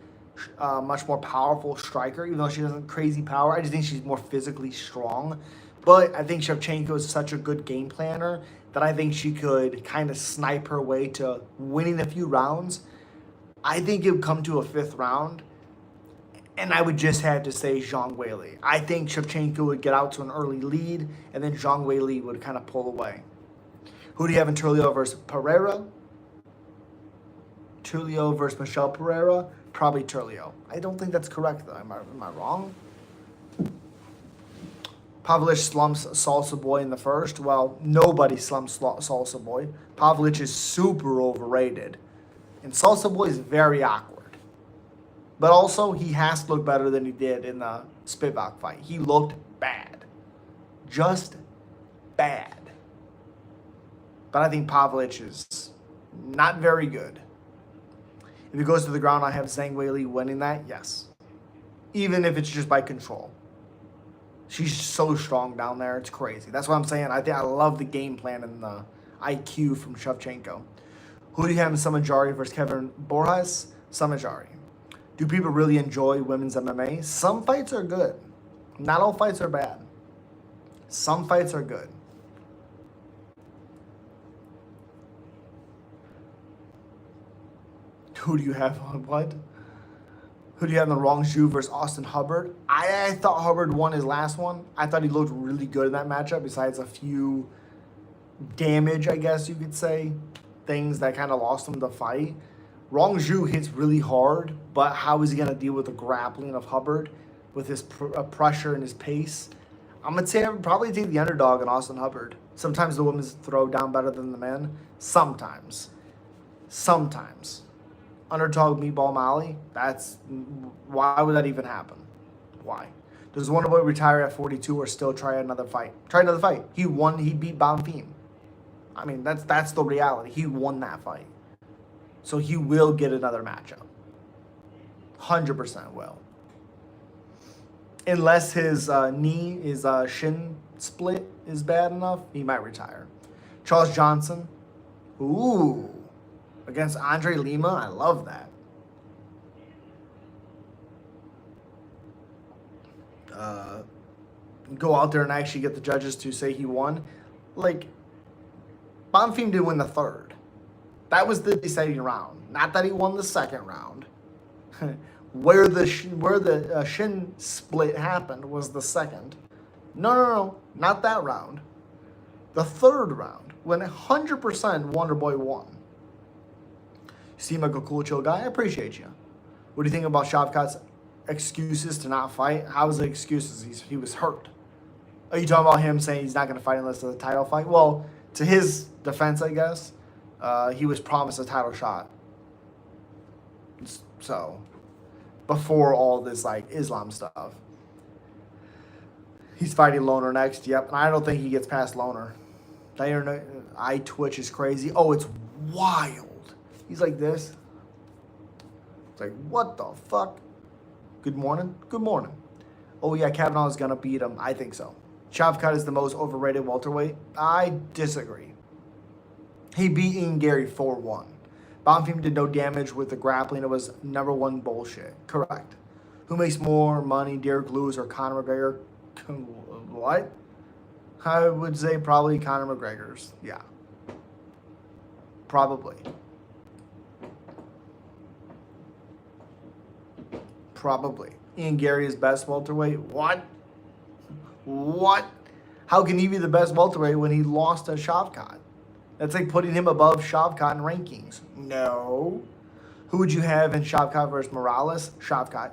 much more powerful striker, even though she doesn't crazy power. I just think she's more physically strong. But I think Shevchenko is such a good game planner that I think she could kind of snipe her way to winning a few rounds. I think it would come to a fifth round, and I would just have to say Zhang Weili. I think Shevchenko would get out to an early lead, and then Zhang Weili would kind of pull away. Who do you have in Turlio versus Pereira? Turlio versus Michelle Pereira? Probably Turlio. I don't think that's correct, though. Am I wrong? Pavlich slumps Salsa Boy in the first. Well, nobody slumps Salsa Boy. Pavlich is super overrated. And Salsa Boy is very awkward. But also, he has to look better than he did in the Spivak fight. He looked bad. Just bad. But I think Pavlich is not very good. If it goes to the ground, I have Zhang Weili winning that, yes. Even if it's just by control. She's so strong down there, it's crazy. That's what I'm saying. I love the game plan and the IQ from Shevchenko. Who do you have in Samajari versus Kevin Borjas? Samajari. Do people really enjoy women's MMA? Some fights are good. Not all fights are bad. Some fights are good. Who do you have on what? Who do you have in the wrong shoe versus Austin Hubbard? I thought Hubbard won his last one. I thought he looked really good in that matchup, besides a few damage, I guess you could say, things that kind of lost him the fight. Wrong Zhu hits really hard, but how is he going to deal with the grappling of Hubbard with his pressure and his pace? I'm going to say I would probably take the underdog in Austin Hubbard. Sometimes the women's throw down better than the men. Sometimes. Underdog Meatball Molly, why would that even happen? Why? Does Wonderboy retire at 42 or still try another fight? Try another fight. He won, he beat Bonfim. I mean, that's the reality. He won that fight. So he will get another matchup. 100% will. Unless his knee, his shin split is bad enough, he might retire. Charles Johnson. Ooh. Against Andre Lima, I love that. Go out there and actually get the judges to say he won. Like, Bonfim did win the third. That was the deciding round. Not that he won the second round. where the shin split happened was the second. No, not that round. The third round, when 100% Wonderboy won. Seem like a cool, chill guy. I appreciate you. What do you think about Shavkat's excuses to not fight? How was the excuses? He was hurt. Are you talking about him saying he's not going to fight unless it's a title fight? Well, to his defense, I guess, he was promised a title shot. So, before all this, like, Islam stuff. He's fighting Loner next. Yep, and I don't think he gets past Loner. That internet eye twitch is crazy. Oh, it's wild. He's like this. It's like, what the fuck? Good morning. Good morning. Oh, yeah, Kavanaugh is going to beat him. I think so. Shavkat is the most overrated welterweight. I disagree. He beat Ian Gary 4-1. Bonfim did no damage with the grappling. It was number one bullshit. Correct. Who makes more money, Derrick Lewis or Conor McGregor? What? I would say probably Conor McGregor's. Yeah. Probably. Probably. Ian Gary is best welterweight. What? What? How can he be the best welterweight when he lost to Shavkat? That's like putting him above Shavkat in rankings. No. Who would you have in Shavkat versus Morales? Shavkat.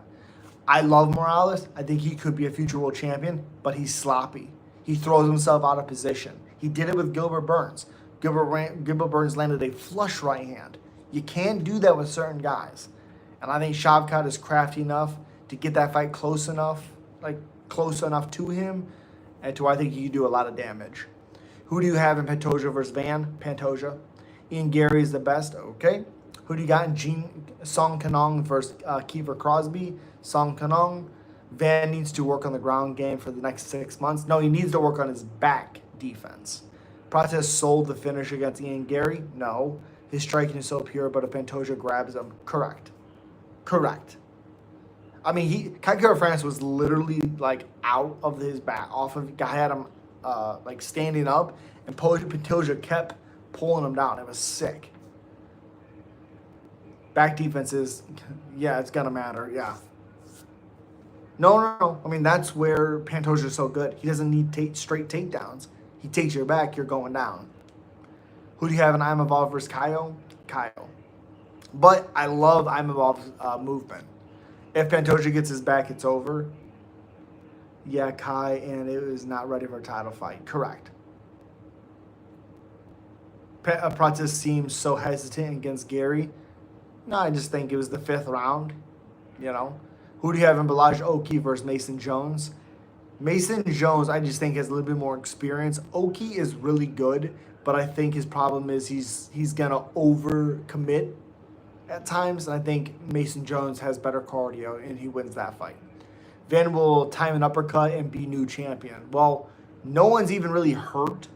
I love Morales. I think he could be a future world champion, but he's sloppy. He throws himself out of position. He did it with Gilbert Burns. Gilbert Burns landed a flush right hand. You can't do that with certain guys. And I think Shavkat is crafty enough to get that fight close enough to him, and to where I think he can do a lot of damage. Who do you have in Pantoja versus Van? Pantoja. Ian Gary is the best. Okay. Who do you got in Song Kanong versus Kiefer Crosby? Song Kanong. Van needs to work on the ground game for the next 6 months. No, he needs to work on his back defense. Prates sold the finish against Ian Gary? No. His striking is so pure, but if Pantoja grabs him, correct. Correct. I mean, Kaikara France was literally like out of his back, had him like standing up, and Pantoja kept pulling him down. It was sick. Back defense is, yeah, it's gonna matter. Yeah. No. I mean, that's where Pantoja is so good. He doesn't need straight takedowns. He takes your back, you're going down. Who do you have in Imavov versus Kyle? Kyle. But I love Imavov's movement. If Pantoja gets his back, it's over. Yeah, Kai, and it was not ready for a title fight. Correct. Prates seems so hesitant against Gary. No, I just think it was the 5th round. You know. Who do you have in Balaj Oki versus Mason Jones? Mason Jones, I just think, has a little bit more experience. Oki is really good, but I think his problem is he's going to overcommit at times, and I think Mason Jones has better cardio, and he wins that fight. Van will time an uppercut and be new champion. Well, no one's even really hurt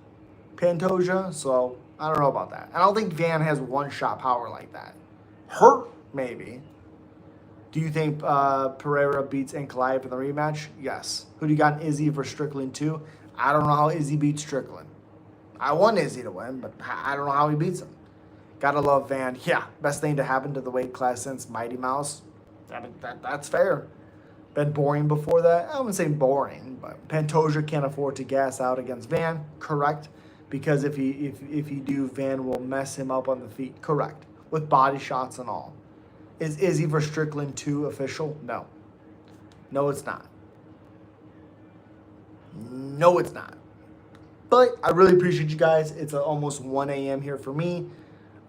Pantoja, so I don't know about that. I don't think Van has one-shot power like that. Hurt, maybe. Do you think Pereira beats Ankalaev in the rematch? Yes. Who do you got in Izzy versus Strickland 2? I don't know how Izzy beats Strickland. I want Izzy to win, but I don't know how he beats him. Gotta love Van. Yeah, best thing to happen to the weight class since Mighty Mouse. That's fair. Been boring before that? I wouldn't say boring, but Pantoja can't afford to gas out against Van. Correct. Because if he do, Van will mess him up on the feet. Correct. With body shots and all. Is Izzy versus Strickland 2 official? No. No, it's not. No, it's not. But I really appreciate you guys. It's almost 1 a.m. here for me.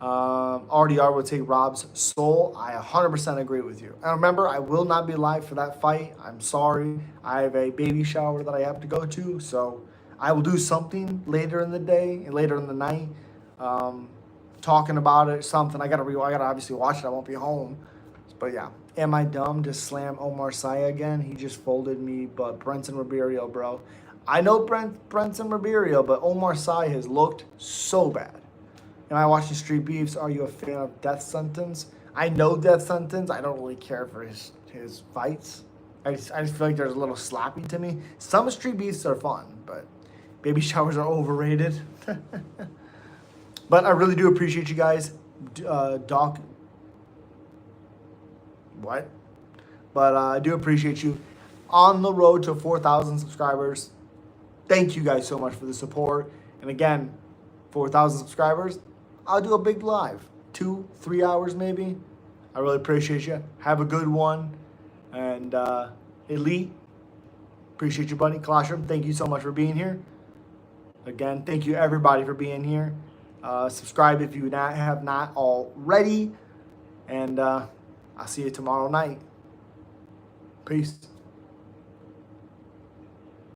RDR will take Rob's soul. I 100% agree with you. And remember, I will not be live for that fight. I'm sorry. I have a baby shower that I have to go to. So I will do something later in the day and later in the night. Talking about it, something. I gotta obviously watch it. I won't be home. But yeah. Am I dumb to slam Omar Sy again? He just folded me, but Brenton Ribeiro, bro. I know Brenton Ribeiro, but Omar Sy has looked so bad. Am I watching Street Beefs? Are you a fan of Death Sentence? I know Death Sentence. I don't really care for his fights. I just feel like they're a little sloppy to me. Some Street Beefs are fun, but baby showers are overrated. But I really do appreciate you guys. Doc. What? But I do appreciate you. On the road to 4,000 subscribers. Thank you guys so much for the support. And again, 4,000 subscribers, I'll do a big live. 2-3 hours maybe. I really appreciate you. Have a good one. And Elite, appreciate you, buddy. Colostrum, thank you so much for being here. Again, thank you everybody for being here. Subscribe if you have not already. And I'll see you tomorrow night. Peace.